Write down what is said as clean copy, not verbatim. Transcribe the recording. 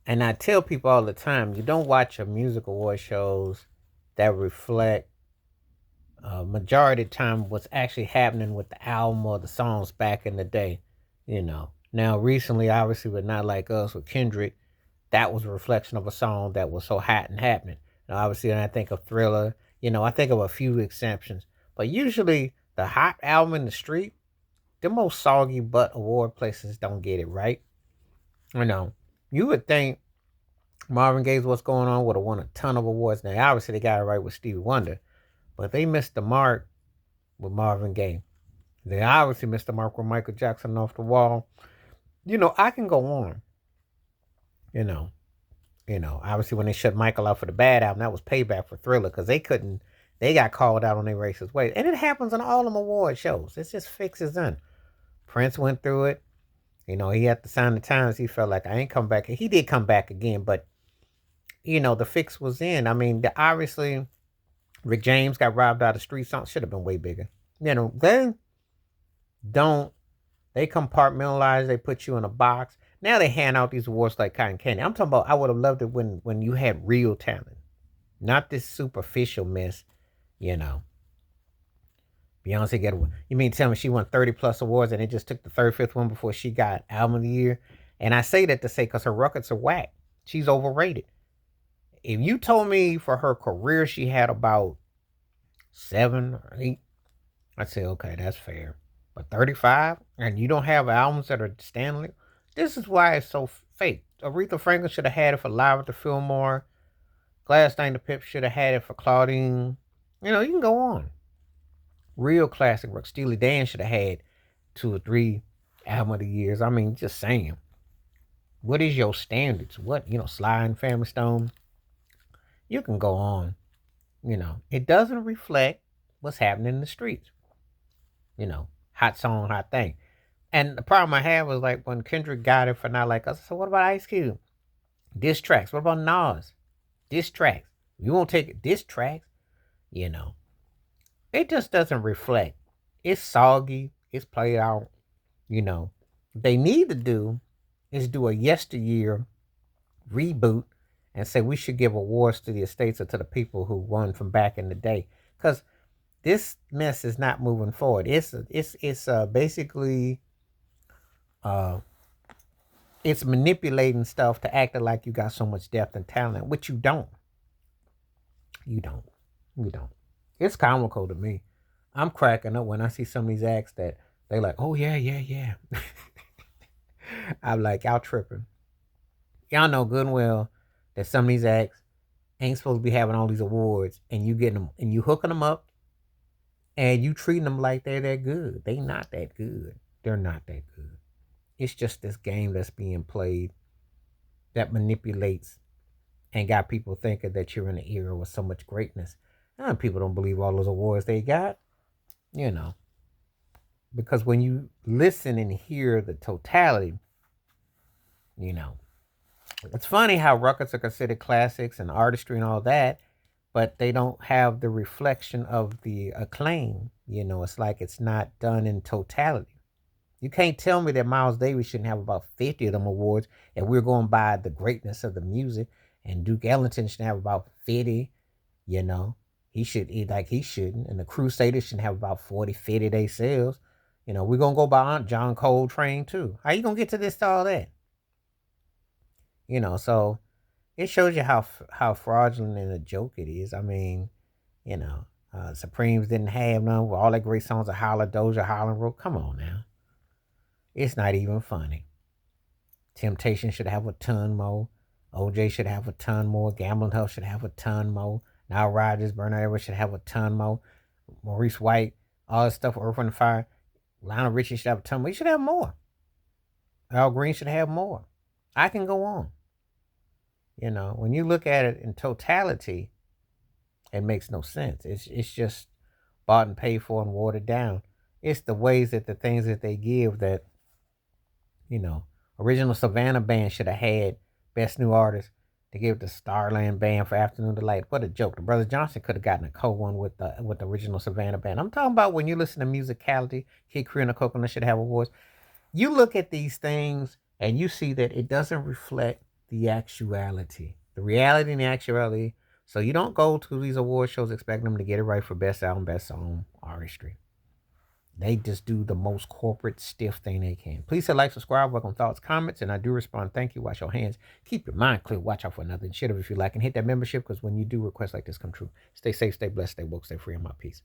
And I tell people all the time, you don't watch a music award shows that reflect majority of the time what's actually happening with the album or the songs back in the day. Now recently, obviously, with Not Like Us with Kendrick, that was a reflection of a song that was so hot and happening. Now, obviously, when I think of Thriller, I think of a few exceptions, but usually the hot album in the street, the most soggy butt award places don't get it right. You know, you would think Marvin Gaye's What's Going On would have won a ton of awards. Now, obviously, they got it right with Stevie Wonder, but they missed the mark with Marvin Gaye. They obviously missed the mark with Michael Jackson Off the Wall. I can go on. You know, Obviously when they shut Michael out for the bad album, that was payback for Thriller because they couldn't. They got called out on their racist ways, and it happens on all them award shows. It's just fixes done. Prince went through it. He had to sign the Times. He felt like I ain't come back. He did come back again, but the fix was in. I mean, obviously Rick James got robbed out of street songs. Should have been way bigger. They don't. They compartmentalize. They put you in a box. Now they hand out these awards like cotton candy. I'm talking about. I would have loved it when you had real talent, not this superficial mess. You know, Beyonce got one. You mean tell me she won 30 plus awards and it just took the third, fifth one before she got album of the year? And I say that to say because her records are whack. She's overrated. If you told me for her career she had about 7 or 8, I'd say okay, that's fair. But 35 and you don't have albums that are Stanley. This is why it's so fake. Aretha Franklin should have had it for Live at the Fillmore. Glass the Pip should have had it for Claudine. You can go on. Real classic rock. Steely Dan should have had 2 or 3 album of the years. I mean, just saying. What is your standards? What, Sly and Family Stone? You can go on. It doesn't reflect what's happening in the streets. Hot song, hot thing. And the problem I had was like when Kendrick got it for Not Like Us. So what about Ice Cube? Diss tracks. What about Nas? Diss tracks. You won't take it. Diss tracks. You know, it just doesn't reflect. It's soggy. It's played out. You know, what they need to do is do a yesteryear reboot and say we should give awards to the estates or to the people who won from back in the day. Because this mess is not moving forward. It's basically uh, it's manipulating stuff to act like you got so much depth and talent, which you don't. You don't. You don't. It's comical to me. I'm cracking up when I see some of these acts that they like, oh yeah, yeah, yeah. I'm like, y'all tripping. Y'all know good and well that some of these acts ain't supposed to be having all these awards, and you getting them and you hooking them up, and you treating them like they're that good. They not that good. They're not that good. It's just this game that's being played that manipulates and got people thinking that you're in an era with so much greatness. And people don't believe all those awards they got, you know, because when you listen and hear the totality, you know, it's funny how records are considered classics and artistry and all that, but they don't have the reflection of the acclaim. It's like it's not done in totality. You can't tell me that Miles Davis shouldn't have about 50 of them awards, and we're going by the greatness of the music. And Duke Ellington should have about 50. You know, he shouldn't, and the Crusaders should have about 40, 50 day sales. We're gonna go by John Coltrane too. How you gonna get to this to all that? So it shows you how fraudulent and a joke it is. I mean, Supremes didn't have none with all that great songs of Holla, Doja, Holland wrote. Come on now. It's not even funny. Temptation should have a ton more. OJ should have a ton more. Gambling Health should have a ton more. Now Rogers, Bernard Edwards should have a ton more. Maurice White, all this stuff, Earth and Fire. Lionel Richie should have a ton more. He should have more. Al Green should have more. I can go on. When you look at it in totality, it makes no sense. It's just bought and paid for and watered down. It's the ways that the things that they give that, original Savannah Band should have had Best New Artist. They gave it the Starland Band for Afternoon Delight. What a joke. The Brothers Johnson could have gotten a co-one with the original Savannah Band. I'm talking about when you listen to musicality, Kid Creole and the Coconut should have awards. You look at these things and you see that it doesn't reflect the actuality. The reality and the actuality. So you don't go to these award shows expecting them to get it right for best album, best song, artistry. They just do the most corporate stiff thing they can. Please hit like, subscribe, welcome thoughts, comments, and I do respond. Thank you. Wash your hands. Keep your mind clear. Watch out for nothing. Shit if you like, and hit that membership because when you do requests like this come true, stay safe, stay blessed, stay woke, stay free, and my peace.